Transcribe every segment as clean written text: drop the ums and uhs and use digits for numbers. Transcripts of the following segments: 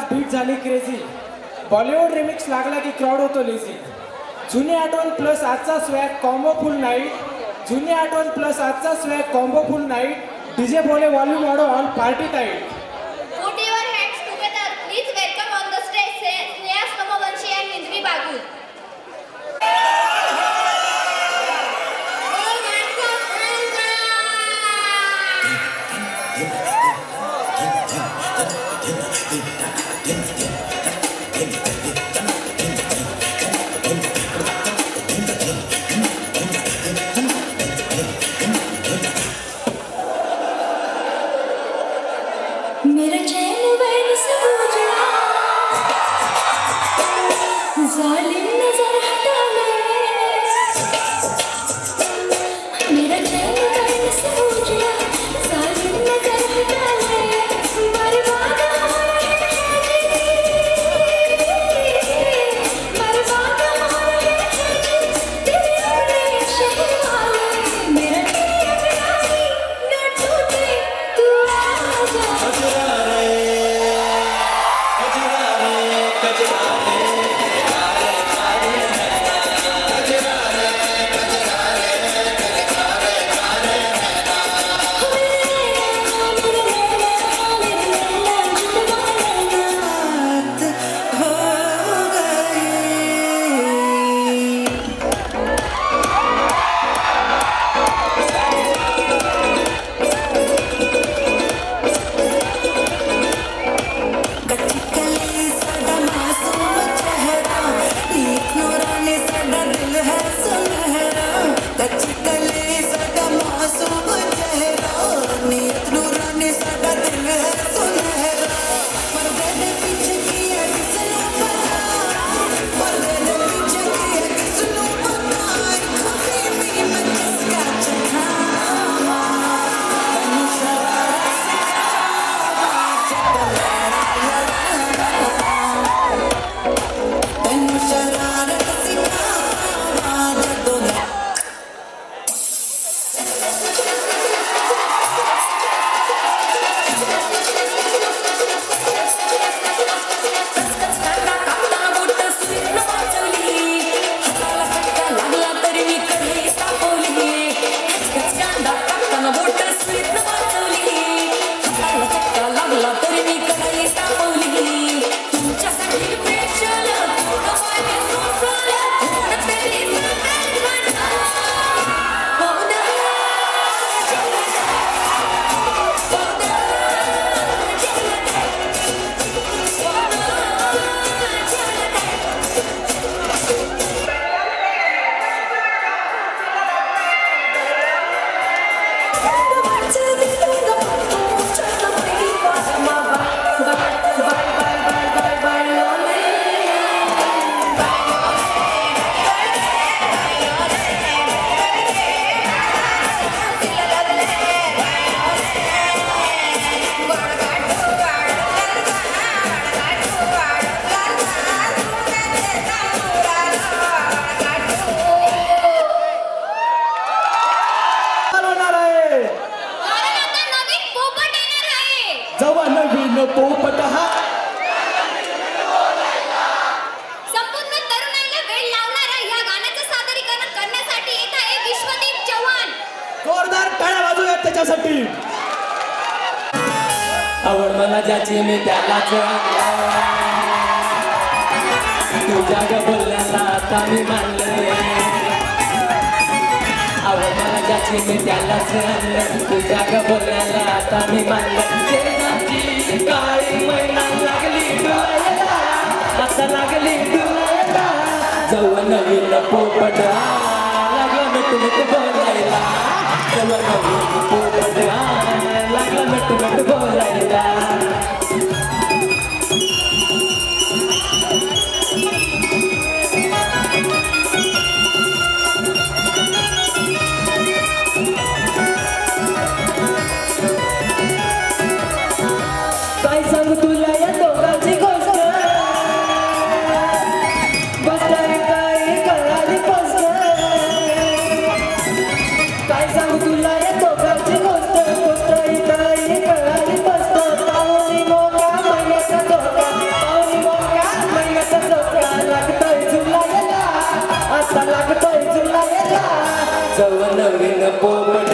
Bit झाली crazy, Bollywood remix लागला की क्राऊड होतो लेझी. जुनी आठवण प्लस आजचा स्वॅग कॉम्बो फुल नाईट, जुनी आठवण प्लस आजचा swag combo full night. DJ बोले वॉल्यूम वाढो on party tight. Put your hands together. Please welcome on the stage Sneha Somavanshi and Nidhi Bagul. मेरा चैन वैन से उजड़ा, जालिम नजर हटा ले. मेरा चैन वैन से उजड़ा, जालिम नजर हटा ले. बर्बाद हो रहे हैं बर्बाद हो रहे हैं तेरे अपने शहर वाले. मेरा दिल न टूटे तू आजा. पोपट हा संपूर्ण तरुणाईला वेळ लावणारा या गाण्याचं सादरीकरण करण्यासाठी येत आहे विश्वदीप चव्हाण. जोरदार टाळ्या वाजवूयात त्याच्यासाठी. आवड मला ज्याची मी त्यालाच तुझ्या ग बोलण्याला आता मी मानले. आवड मला ज्याची मी त्यालाच तुझ्या ग बोलण्याला आता मी मानलं. काळी महिना लागली आता लागली डुलायला जेव्हा नवीन पोपट लागला मिठ मिठ बोलायला जेव्हा नवीन पोपट लागला मिठ मिठ बोलायला काय सांगू तुला या दोघांची गोष्ट बसताय काय कळाली पोस्ट काय सांगू तुला या दोघांची गोष्ट बसताय काय कळाली पोस्ट पाहुणी मोका महिन्याचा धोका पाहुणी मोका महिन्याचा धोका लागतोय जुलायला आता लागतोय जुलायला जेव्हा नवीन पोपट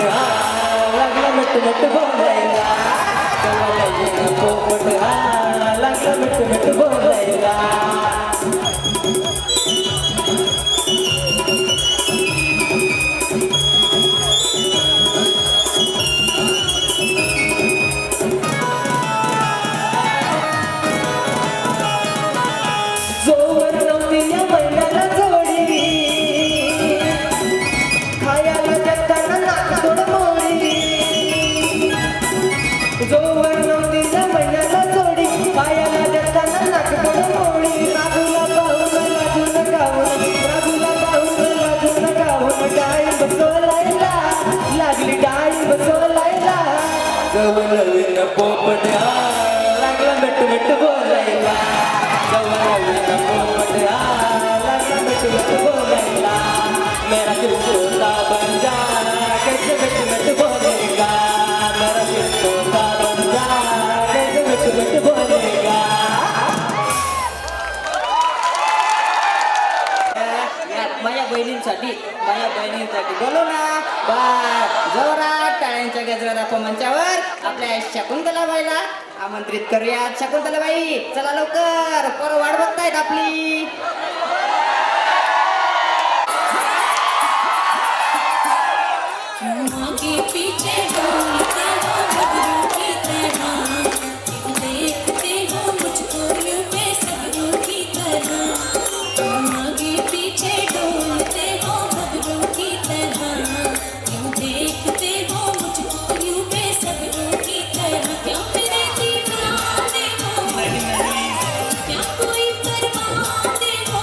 लागला मिठ मिठ बोलायला जेव्हा नवीन पोपट लागला मिठ मिठ बोलायला जोवर नव्हती या महिन्याला जोडी खायला देताना नाक थोड मोडी जोवर नव्हती या महिन्याला जोडी खायला देताना नाक थोड मोडी राजूला पाहून लाजून गावून राजूला पाहून लाजून गावून डाळिंब सोलायला लागली डाळिंब सोलायला जेव्हा नवीन पोपट लागला मिठ मिठ बोलायला जेव्हा नवीन पोपट लागला मिठ मिठ बोलायला मेरा दिल तोता बन जा कैसे मिठ मिठ बोलेगा मेरा दिल तोता बन जा कैसे मिठ मिठ बोलेगा माझ्या बहिणींसाठी बोलू ना जोरात टाळ्यांच्या गजरा दाखव मंचावर आपल्या शकुंतलाबाईला आमंत्रित करूया शकुंतलाबाई चला लवकर पोरं वाट बघतायत आपली आगे पीछे डोलते हो बदरों की तरह देखते हो मुझको यूं बेसब्रों की तरह आगे पीछे डोलते हो बदरों की तरह यूं देखते हो मुझको यूं बेसब्रों की तरह क्या मेरे दीवाने हो क्या कोई परवाने हो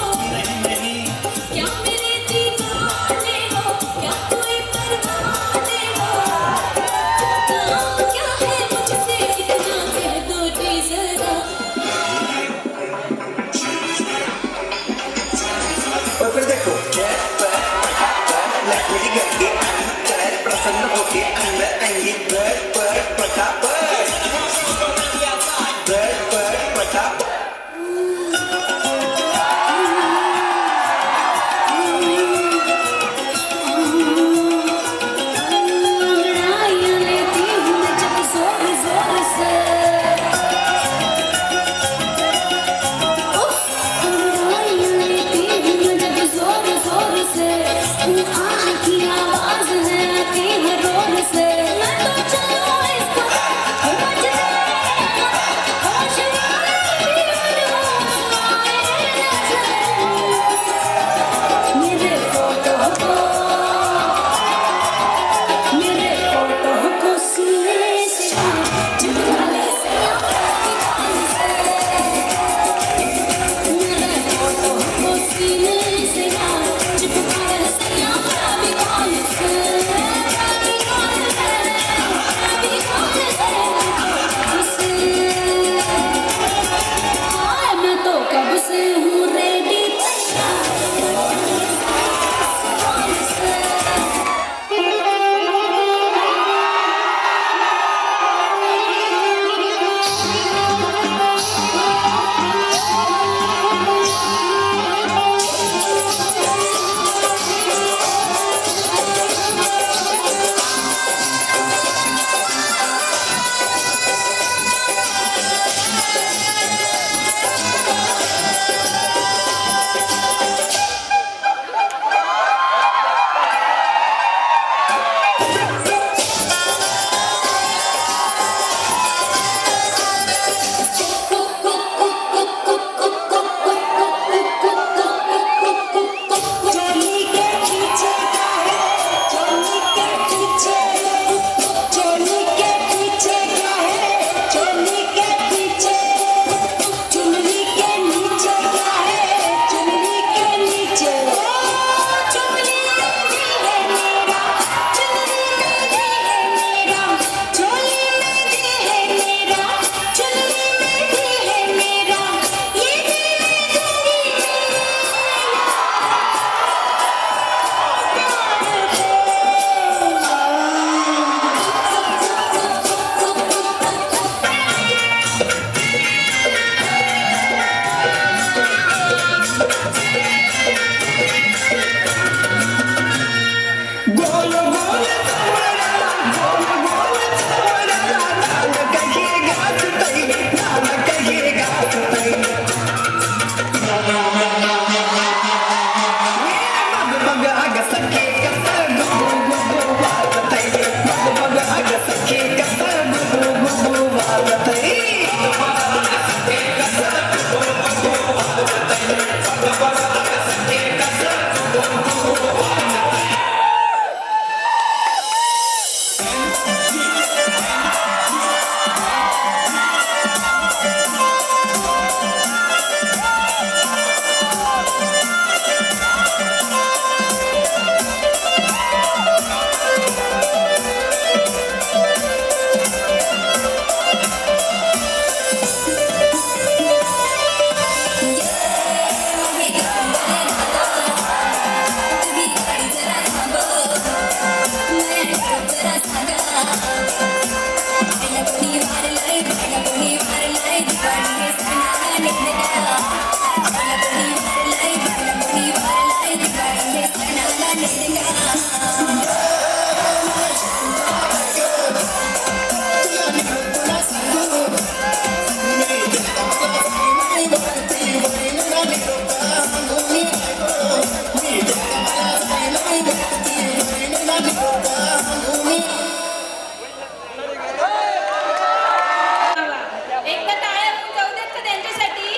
एकदा टाळ्या होऊन जाऊ देत का त्यांच्यासाठी?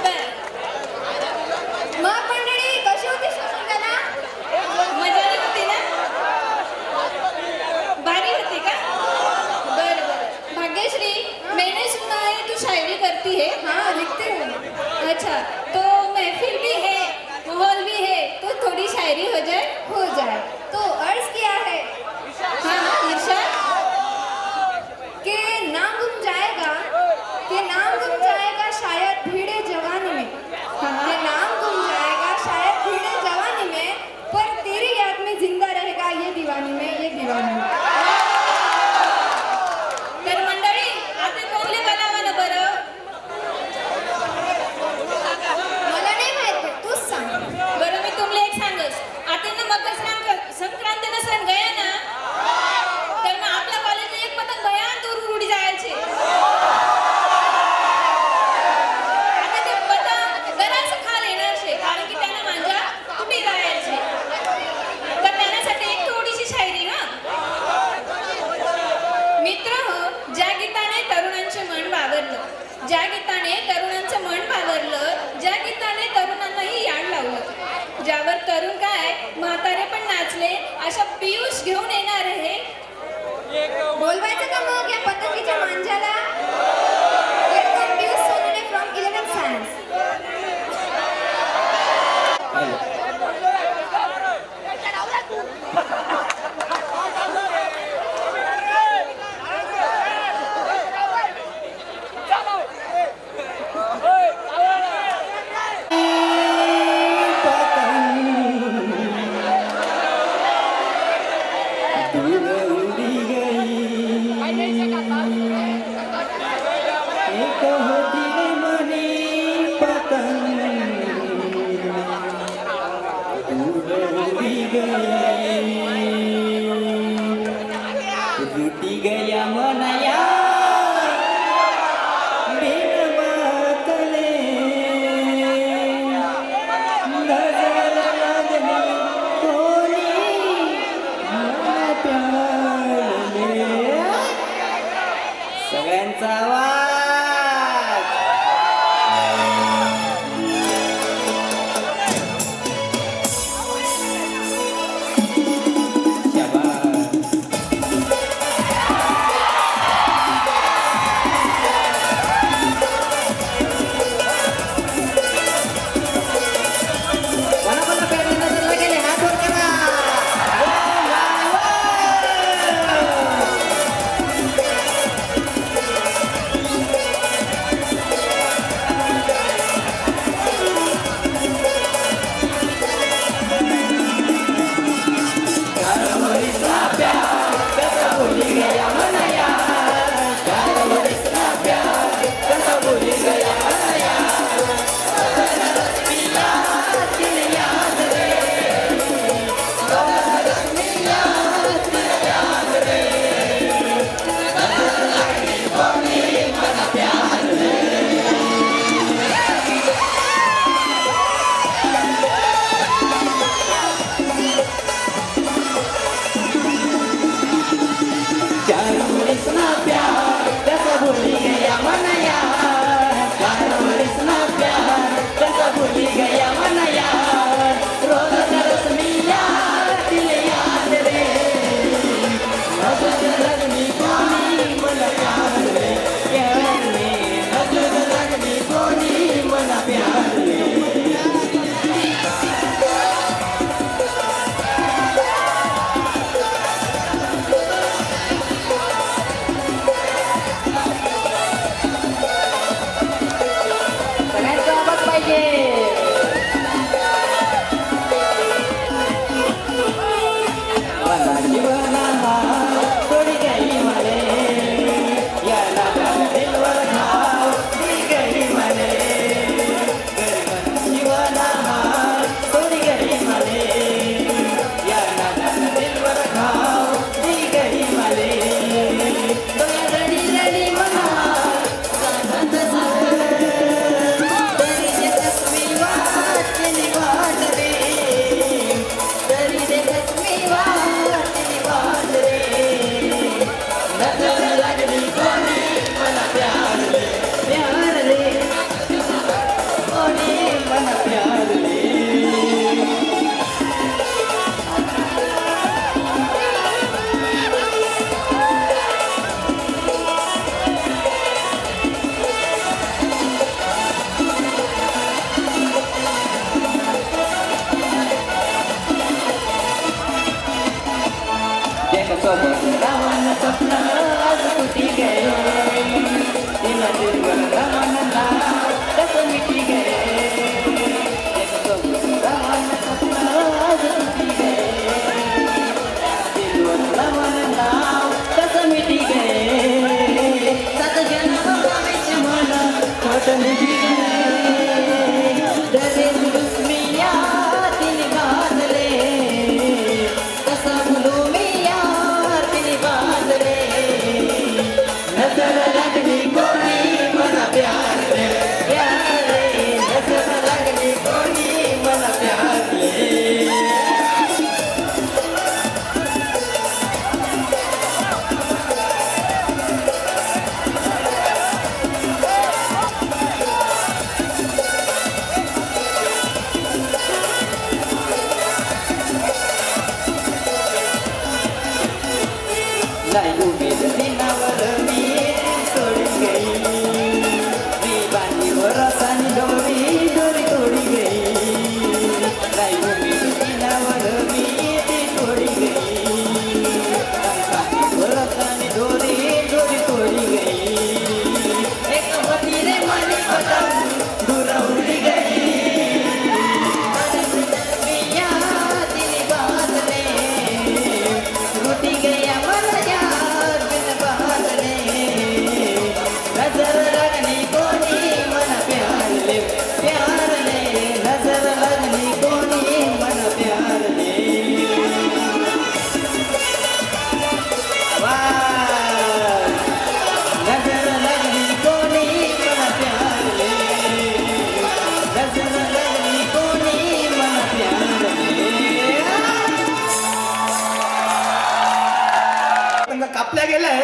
बरं. मग मंडळी कशी होती शकुंतला? मजाली होती ना? भारी होती का? बरं बरं. भाग्यश्री, मैंने सुना है तू शायरी करती है? हाँ लिखती हूँ. अच्छा, तो महफिल भी है, माहौल भी है, तो थोड़ी शायरी हो जाए? हो जाए. तो अर्ज क्या है? हाँ इरशाद. के नाम गुम जाएगा, के नाम गुम जाएगा शायद भीड़े जवानी में. के नाम गुम जाएगा शायद भीड़े जवानी में, पर तेरी याद में जिंदा रहेगा ये दीवानी में, ये दीवानी में. तर मंडळी आता कोणले बनावा ना बरं? मला नाही माहित, तूच सांग. बरं मी तुमले एक सांगस. आता ना मकर संक्रांत ना सण गया ना, तर मग आपल्या कॉलेजला एक पतंग भयान दूर उडी जायचे. आता ते पतंग जरासं खाल येणार शे, कारण की त्यांना मांजा तुटी जायचे. तर त्याच्यासाठी एक थोडीशी शायरी. हा मित्र हो, ज्या गीताने तरुणांचे मन बावरलं, ज्या गीताने तरुणांचं मन बावरलं, ज्या गीताने तरुणांनाही याड लावलं, ज्यावर तरुण काय म्हातारे पण नाचले, अशा पियुष घेऊन येणार आहे. बोलवायचं का मग या पतंगीच्या मांजाला? Welcome Piyush Sonawane from 11th science. रूठी गया मनया बिन बातले, नजर लागली कोणी मन प्याले. सगळ्यांचा आवाज. डरे जुलूस में यार दिल बांध ले कसा भूलूं मैं यार दिल बांध ले नजर लगनी कोनी मना प्यार ले नजर लगनी कोनी मना प्यार ले नाही उमेद दिनावर मी सोडून गई मी बांधीवर रसानी डोरी डोरी तोडी गई नाही उमेद दिनावर मी तोडी गई बांधीवर रसानी डोरी डोरी तोडी गई एक बतीरे माने पतंग दूर उड़ी गई मिया दिल बांध ले रूठी गया मरा यार बिन बांध ले नजर लगनी कोनी मन प्यार ले नजर लगनी कोनी मन प्यार ले वाह नजर लगनी कोनी मन प्यार ले नजर लगनी कोनी मन प्यार ले त्यांना कापल्या गेलाय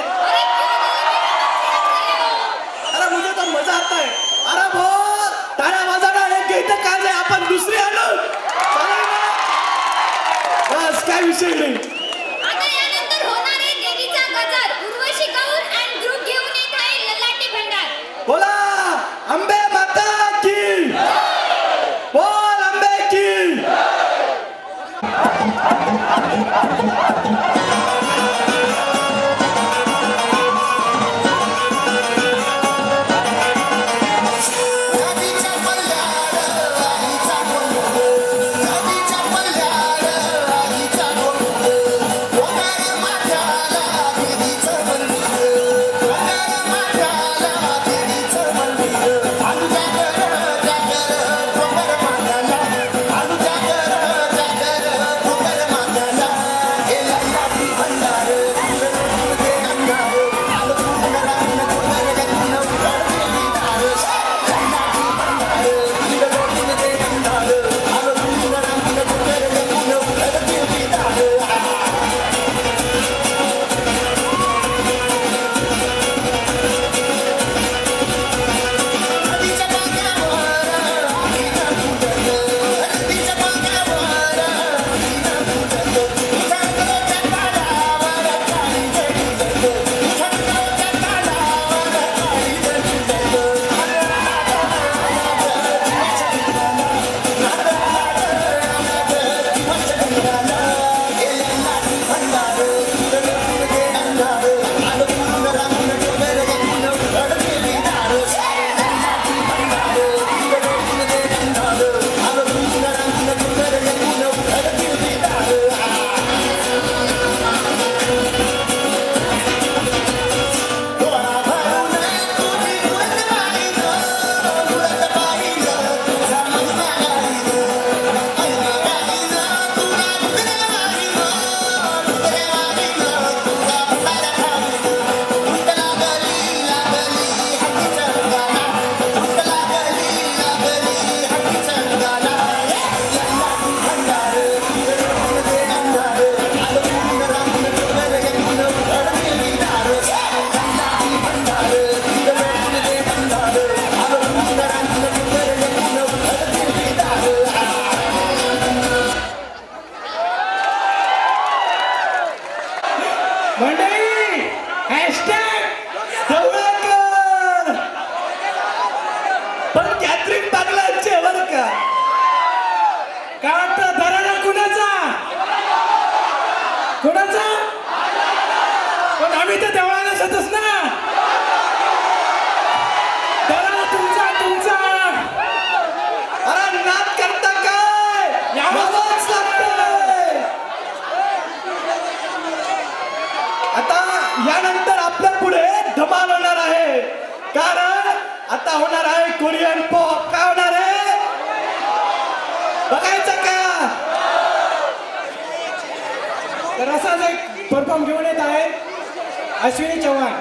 अरे मुझे तो मजा आता है अरे भो टाळ्या वाजवणार एक गीत काय आहे आपण दुसरी आणू चालेल ना? बस काय विषय नाही आता यानंतर होणार आहे देवीचा गजर उर्वशी कौर अँड ग्रुप घेऊन येत आहे ललाटी भंडार बोला अंबे माता की बोल अंबे की नदीच्या पल्ल्यावर आईचा गोंधळ नदीच्या पल्ल्यावर आईचा गोंधळ डोंगर माथ्याला देवीचं मंदिर डोंगर माथ्याला देवीचं मंदिर आलू जागर डोंगर माथ्याला आलू जागर डोंगर माथ्याला हे लल्लाटी भंडार ते अंधार आलो डोंगरा डोंगर गंगन उडलेली दार लल्लाटी भंडार इडलोटीन ते अंधार आलो डोंगरा डोंगर गंगन उडलेली दार नदीच्या पाण्यावर आईनं फुटलं नदीच्या पाण्यावर आईनं फुटलं उठंगरोच्या तालावर काळीचं डुललं उठंगरोच्या तालावर काळीचं डुललं मंडळी हॅशटॅग जवळकर पण कॅथरीन पागलांचे बरं का काय वाटतं दरारा कुणाचा कुणाचा पण आम्ही तर देवळाला जातच ना दरारा तुमचा तुमचा अरे नाद करता काय यावंच लागतंय आता यानंतर आपल्या पुढे धमाल होणार आहे कारण आता आता होणार आहे कोरियन पॉप. काय होणार आहे बघायचं का? तर असाच एक परफॉर्म घेऊन येत आहे अश्विनी चव्हाण.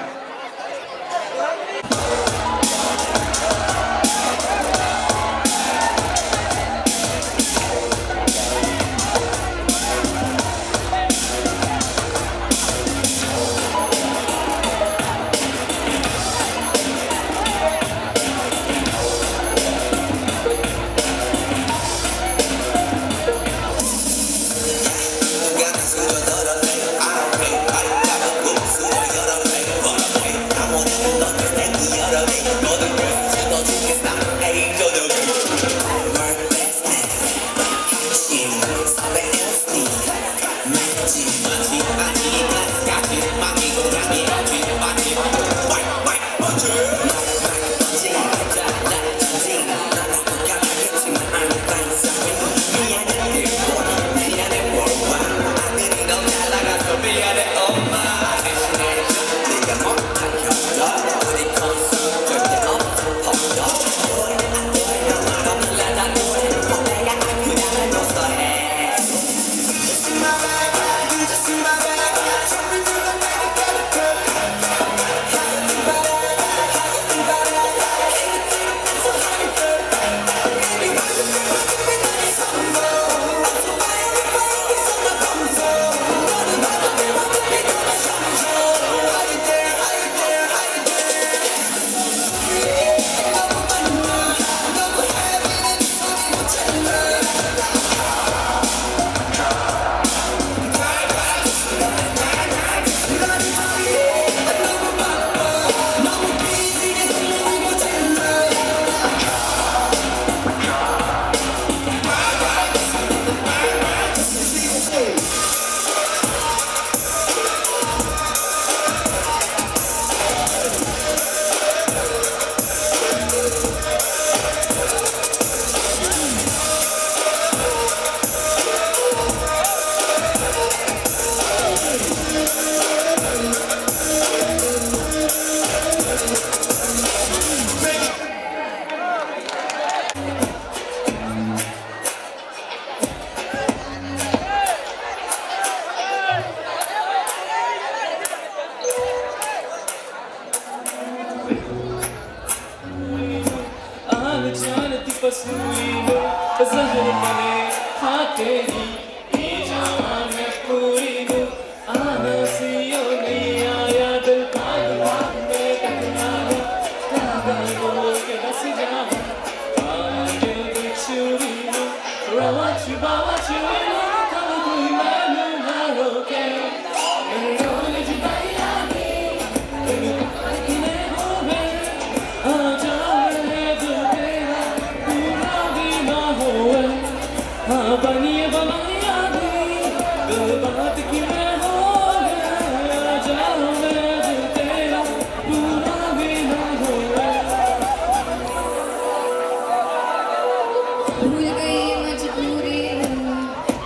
भूल गई मजबूरी हूँ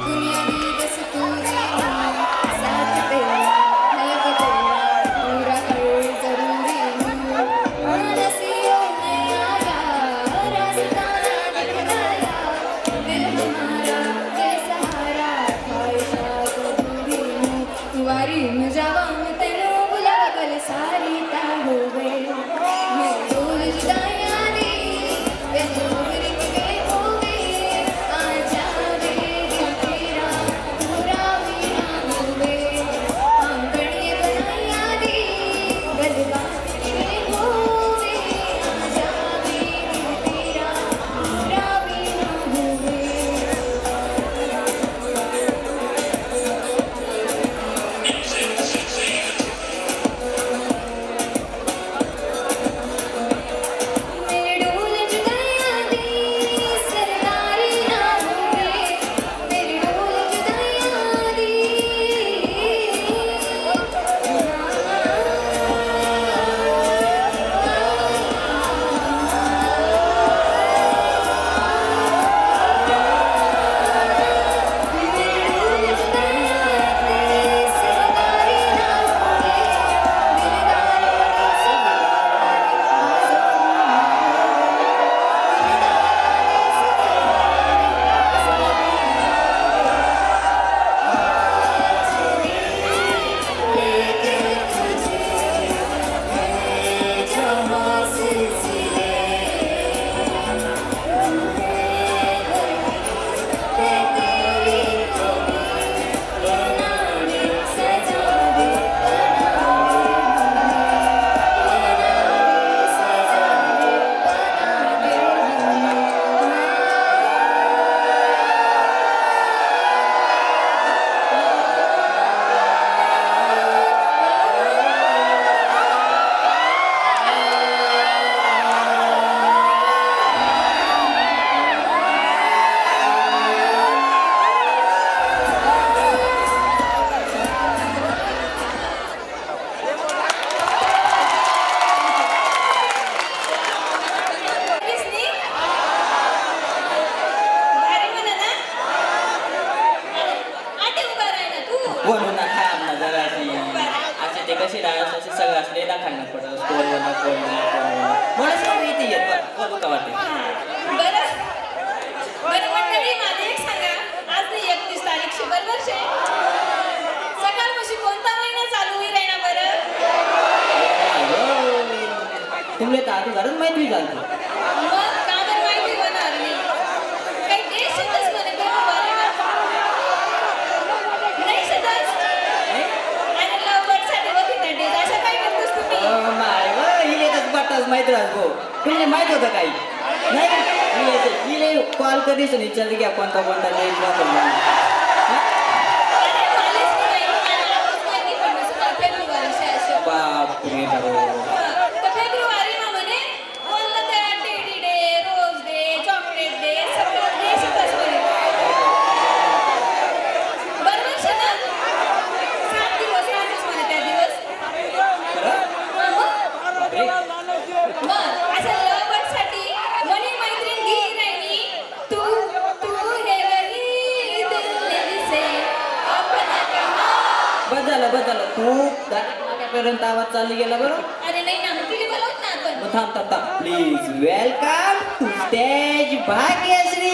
म्हणूनच मग इथे येत बघ का वाटते बरं बरं मंडळी माझं एक सांगा आज 31 तारीख शुभर वर्ष सकाळपाशी कोणता महिना चालू होईल आहे ना बरं तुमले तर आधी घरच माहिती झालं मग का बरं माहिती होणार नाही काही देश शेतच म्हणे नाही शेतच आणि लवकरसाठी होती ना डेट अशा काय करतोस तुम्ही माय हिले तर बट्टाच माहित राहतो तुमले माहित होतं काही नाही हिले कॉल कधीच विचार घ्या कोणता कोणता डेट वापरला अरे मलाच नाही माहिती मला आजच माहिती पडलं सकाळ फेब्रुवारीचे असे बापरे तर फेब्रुवारीमा म्हणे बोललं तर teddy day rose day chocolate day सगळं डे शेतच म्हणे बरोबर शेतात 7 दिवस राहतेस म्हणे त्या दिवस मग असं लवकरसाठी म्हणे मैत्रीण घे नाही तू तू हे वही दिल से अपना कहा बस झालं तू माझ्यापर्यंत आवाज चालू गेला बरं अरे नाही ना मग तिला बोलवत ना आपण मग थांब please welcome to stage Bhagyashree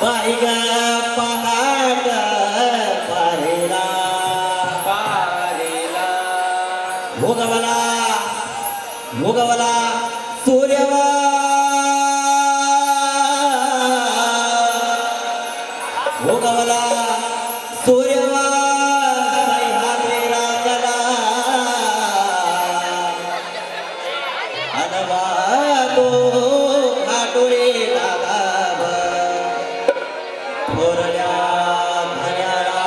बाई ग पहाट पाहिला भोगवला सूर्यवा भोगवला सूर्यवा सह्याद्री रांगला अनवा तो घाटोळे लागाव थोरल्या धन्याला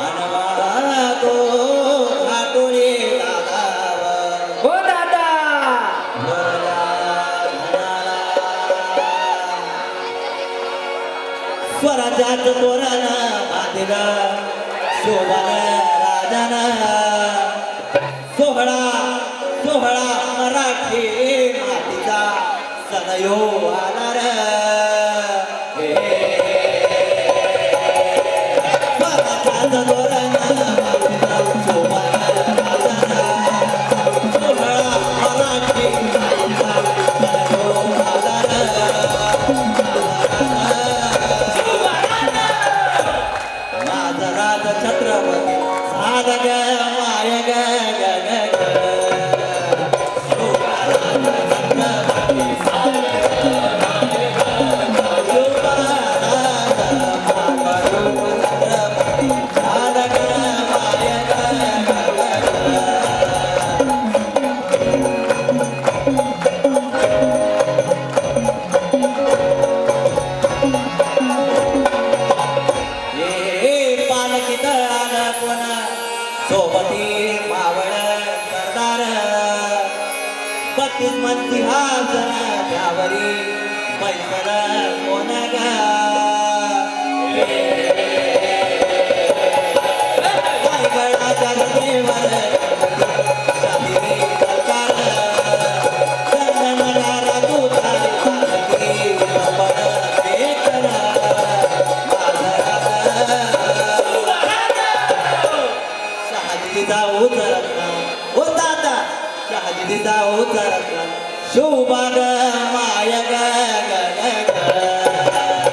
अनवा तो घाटोळे लागाव हो दादा स्वराज्यात तोरण बांधिलं शोभन राजन सोहळा सोहळा मराठी मातीचा सनयो आणार स्वराज्यात तोरण बांधिलं शोभन राजन सोहळा मराठी मातीचा सनयो आणार माझं राज छत्रपती झालं ग माय ग ग ग ग. छत्रपती झालं ग माय ग ग हे पालखीत आलं कोण सोबती मावळ सरदार 32 मन सिंहासन त्यावरी बैसल कोण ग रायगडाच्या गडीवर शाहिरी सरकार चंदनला राजूतारी पालखी उतरवण देखण शहाजीचा उतरत्न ओ दादा शहाजीचा उतरत्न शोभाग माय ग ग ग ग.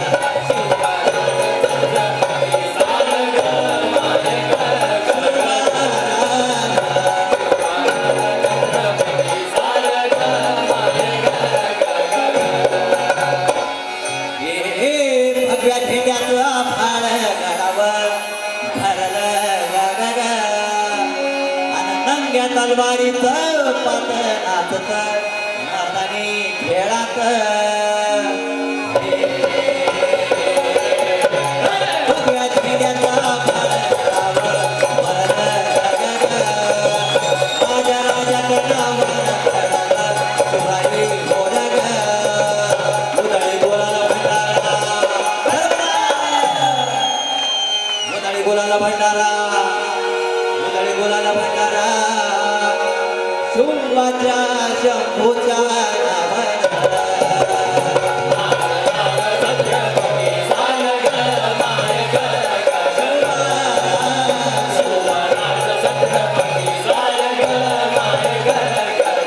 हे भगव्या ठेंग्याचं फाळ गडावर भरलं ग ग ग. अन नंग्या तलवारीचं पात नाचत मर्दानी खेळात भगव्या ठेंग्याचं फाळ गडावर भरलं ग ग ग. माझ्या राजाचं नाव गडावर शिवाजी बोल ग उदळी बोलाला भंडारा उदळी बोलाला भंडारा उदळी बोलाला भंडारा शिवाच्या शंभूच्या नावानं. छत्रपती झालं ग माय ग ग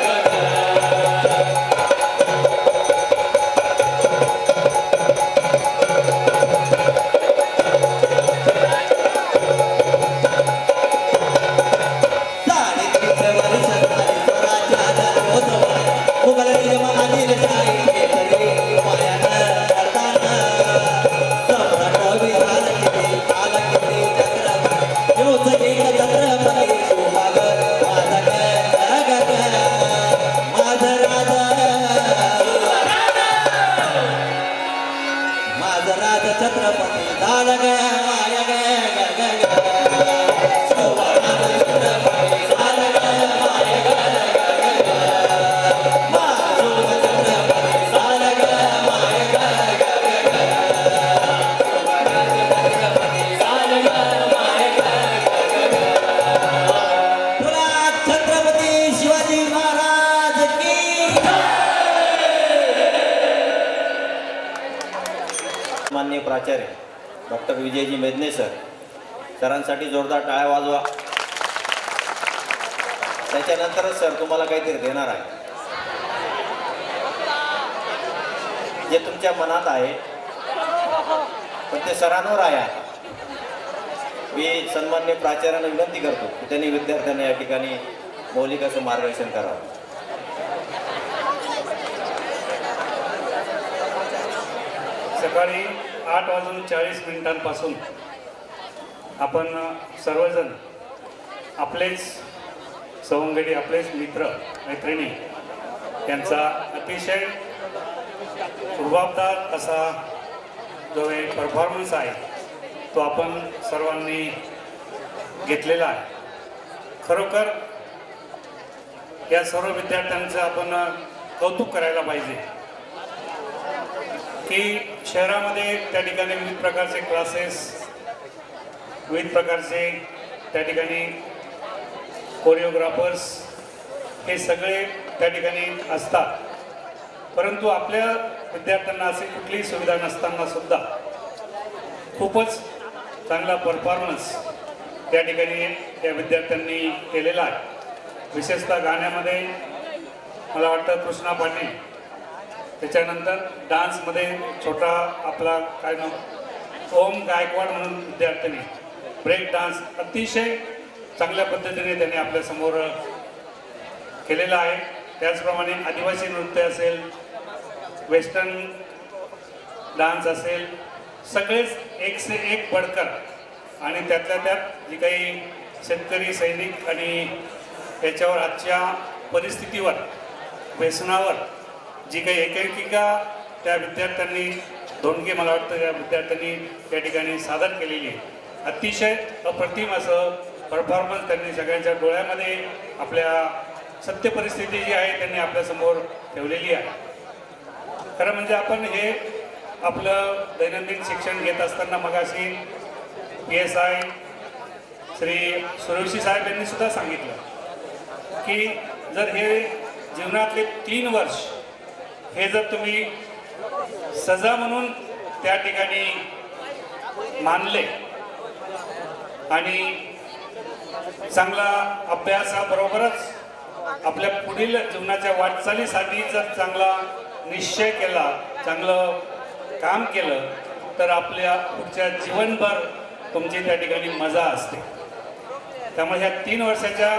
ग ग. छत्रपती झालं ग माय ग ग ग ग. छत्रपती झालं ग माय ग ग ग ग. छत्रपती झालं ग माय ग ग ग ग. तुला छत्रपती शिवाजी महाराज की माननीय प्राचार्य डॉक्टर विजयजी मेदने सरांसाठी जोरदार टाळ्या वाजवा. त्याच्यानंतरच सर तुम्हाला काहीतरी देणार आहे. जे तुमच्या मनात आहे पण ते सरांवर आहे आता. मी सन्मान्य प्राचार्यांना विनंती करतो की त्यांनी विद्यार्थ्यांना या ठिकाणी मौलिक असं मार्गदर्शन करावं. सकाळी 8:40 आपण सर्वजण आपलेच सवंगडी, आपलेच मित्र मैत्रिणी यांचा अतिशय रुबाबदार असा जो एक परफॉर्मन्स आहे तो आपण सर्वांनी घेतलेला आहे. खरोखर या सर्व विद्यार्थ्यांचं आपण कौतुक करायला पाहिजे की शहरामध्ये त्या ठिकाणी विविध प्रकारचे क्लासेस, विविध प्रकारचे त्या ठिकाणी कोरिओग्राफर्स हे सगळे त्या ठिकाणी असतात. परंतु आपल्या विद्यार्थ्यांना अशी कुठलीही सुविधा नसताना सुद्धा खूपच चांगला परफॉर्मन्स त्या ठिकाणी त्या विद्यार्थ्यांनी केलेला आहे. विशेषतः गाण्यामध्ये मला वाटतं कृष्णा पाटील, त्याच्यानंतर डान्समध्ये छोटा आपला काय नाव ओम गायकवाड म्हणून विद्यार्थ्यांनी ब्रेक डान्स अतिशय चांगल्या पद्धतीने त्यांनी आपल्यासमोर केलेला आहे. त्याचप्रमाणे आदिवासी नृत्य असेल, वेस्टर्न डान्स असेल, सगळेच एक से एक बडकर. आणि त्यातल्या त्यात जी काही शेतकरी सैनिक आणि याच्यावर आजच्या परिस्थितीवर, व्यसनावर जी काही एकांकिका त्या विद्यार्थ्यांनी, दोंडगे मला वाटतं त्या विद्यार्थ्यांनी त्या ठिकाणी सादर केलेली आहे. अतिशय अप्रतिम असं परफॉर्मन्स त्यांनी सगळ्यांच्या डोळ्यामध्ये आपल्या सत्य परिस्थिती जी आहे त्यांनी आपल्यासमोर ठेवलेली आहे. खरं म्हणजे आपण हे आपलं दैनंदिन शिक्षण घेत असताना मगाशी PSI श्री सुरेशी साहेब यांनी सुद्धा सांगितलं की जर हे जीवनातले 3 वर्ष हे जर तुम्ही सजा म्हणून त्या ठिकाणी मानले आणि चांगला अभ्यासाबरोबरच आपल्या पुढील जीवनाच्या वाटचालीसाठी जर चांगला निश्चय केला, चांगलं काम केलं तर आपल्या पुढच्या जीवनभर तुमची त्या ठिकाणी मजा असते. त्यामुळे ह्या 3 वर्षाच्या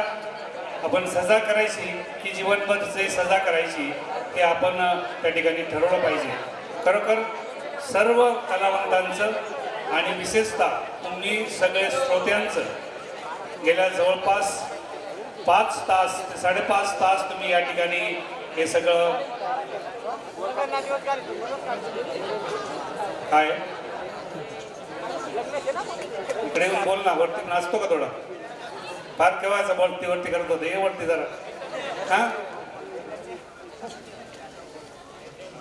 आपण सजा करायची की जीवनभरची सजा करायची हे आपण त्या ठिकाणी ठरवलं पाहिजे. खरोखर सर्व कलावंतांचं आणि विशेषतः तुम्ही सगळे श्रोत्यांचं गेल्या जवळपास 5 तास ते 5.5 तास तुम्ही या ठिकाणी हे सगळं काय इकडे येऊन बोल ना, वरती नाचतो का थोडा? फार केव्हाचा वरती करत होते, हे वरती जरा. हा,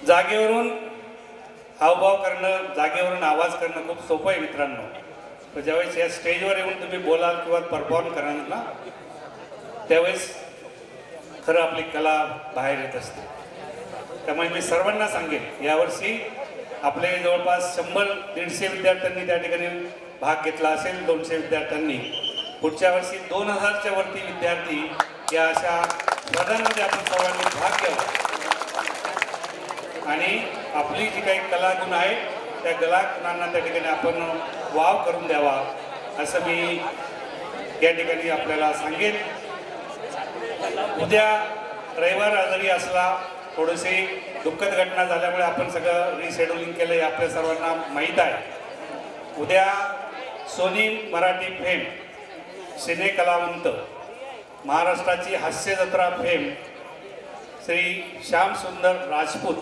जागेवरून हावभाव करणं, जागेवरून आवाज करणं खूप सोपं आहे मित्रांनो. तर ज्यावेळेस या स्टेजवर येऊन तुम्ही बोलाल किंवा परफॉर्म कराल ना, त्यावेळेस खरं आपली कला बाहेर येत असते. त्यामुळे मी सर्वांना सांगेन यावर्षी आपले जवळपास 100-150 विद्यार्थ्यांनी त्या ठिकाणी भाग घेतला असेल, 200 विद्यार्थ्यांनी. पुढच्या वर्षी 2000च्या वरती विद्यार्थी या अशा स्पर्धांमध्ये आपण सर्वांनी भाग घ्यावा आणि आपली जी काही कलागुण आहे त्या कलागुणांना त्या ठिकाणी आपण वाव करून द्यावा असं मी या ठिकाणी आपल्याला सांगेन. उद्या रविवार जरी असला, थोडीशी दुःखद घटना झाल्यामुळे आपण सगळं रिशेड्युलिंग केलं हे आपल्या सर्वांना माहीत आहे. उद्या सोनी मराठी फेम, सिने कलावंत, महाराष्ट्राची हास्य जत्रा फेम श्री श्यामसुंदर राजपूत,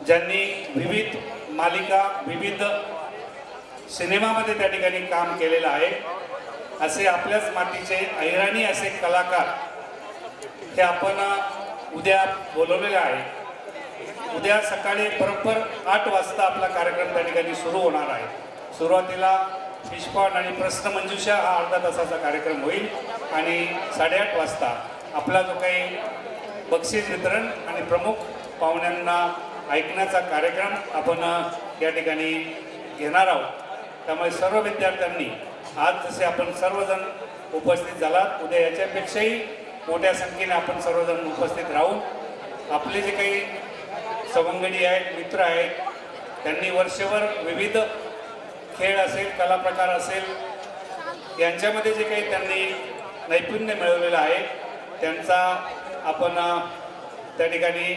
ज्यांनी विविध मालिका, विविध सिनेमामध्ये त्या ठिकाणी काम केलेलं आहे, असे आपल्याच मातीचे अहिराणी असे कलाकार हे आपण उद्या बोलवलेले आहे. उद्या सकाळी बरोबर 8 वाजता आपला कार्यक्रम त्या ठिकाणी सुरू होणार आहे. सुरुवातीला फिशपॉट आणि प्रश्नमंजुषा हा अर्धा तासाचा कार्यक्रम होईल आणि 8:30 वाजता आपला जो काही बक्षीस वितरण आणि प्रमुख पाहुण्यांना ऐकण्याचा कार्यक्रम आपण या ठिकाणी घेणार आहोत. त्यामुळे सर्व विद्यार्थ्यांनी आज जसे आपण सर्वजण उपस्थित झालात, उद्या याच्यापेक्षाही मोठ्या संख्येने आपण सर्वजण उपस्थित राहून आपले जे काही सवंगडी आहेत, मित्र आहेत. त्यांनी वर्षभर विविध खेळ असेल, कला प्रकार असेल, यांच्यामध्ये जे काही त्यांनी नैपुण्य मिळवलेलं आहे त्यांचा आपण त्या ठिकाणी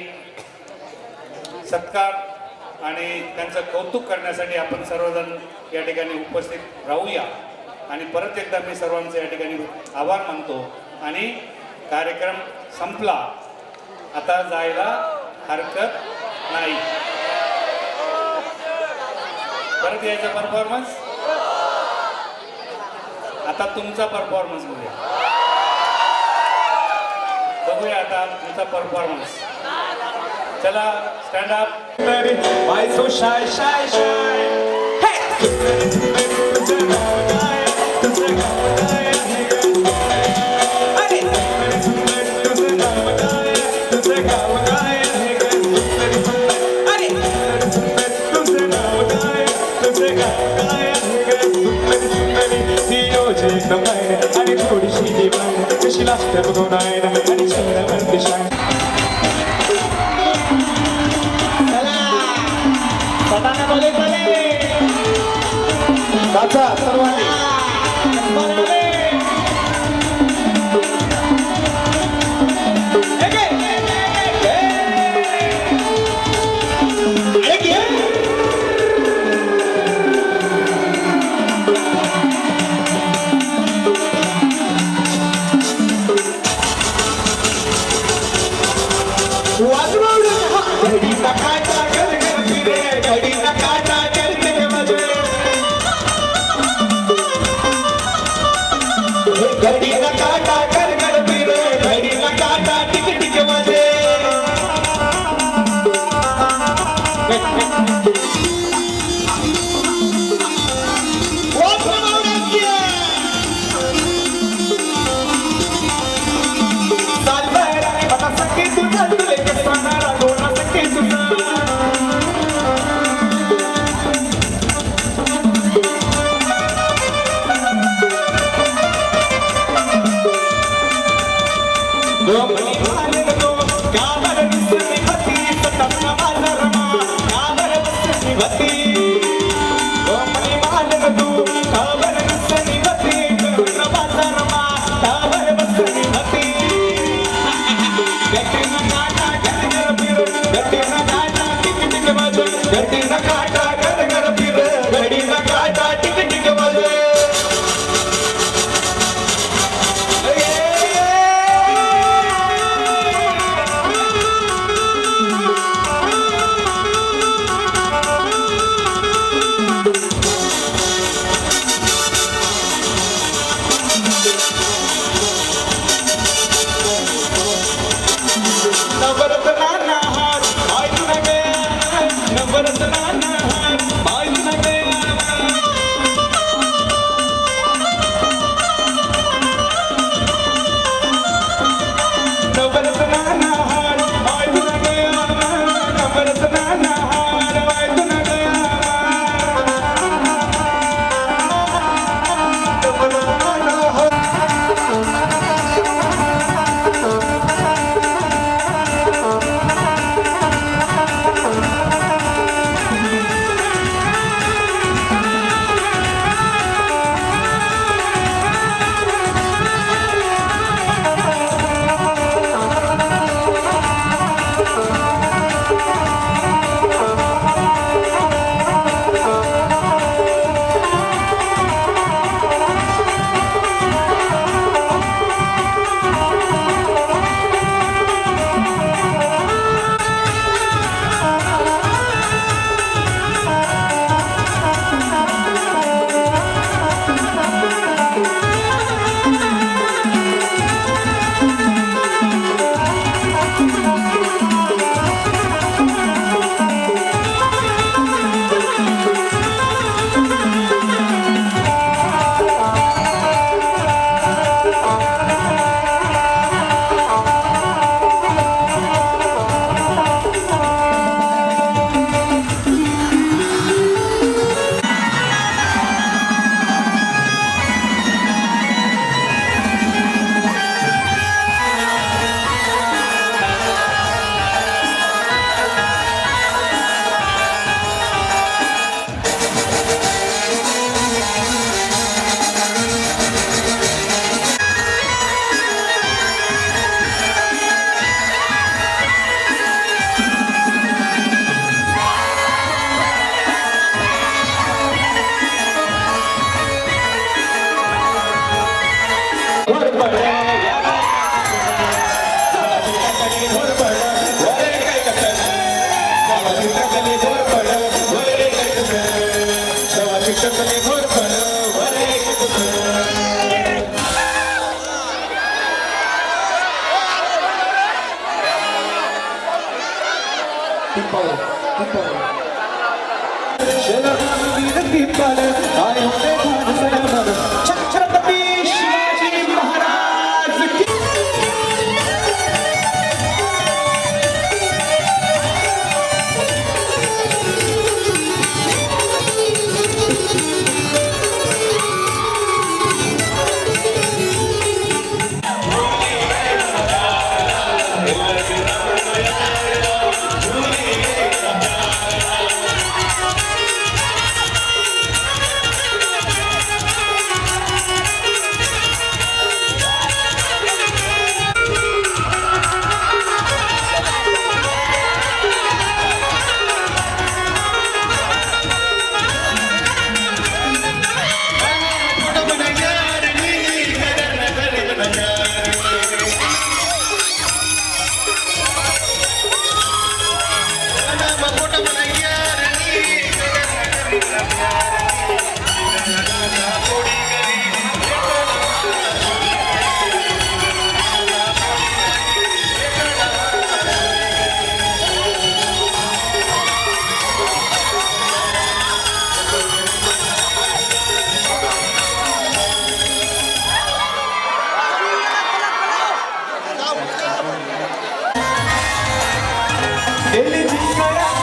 सत्कार आणि त्यांचं कौतुक करण्यासाठी आपण सर्वजण या ठिकाणी उपस्थित राहूया. आणि परत एकदा मी सर्वांचे या ठिकाणी आभार मानतो आणि कार्यक्रम संपला, आता जायला हरकत नाही. परत यायचा परफॉर्मन्स, आता तुमचा परफॉर्मन्स बघूया आता तुमचा परफॉर्मन्स. चला stand up. Why so shy, shy, shy? आणि थोडीशी दिवाण कशी लागते बघून आहे आणि चेहऱ्यावरती शाय. काचा सर्वांनी नवरत्नाना हार, ऐकून घे, नवरत्नाना हार. तेव्हा चित्रकले भोर पड वर एक तुझं तेव्हा चित्रकले भोर पड वर एक तुझं छत्रपती शिवाजी महाराज की दिल जिंकला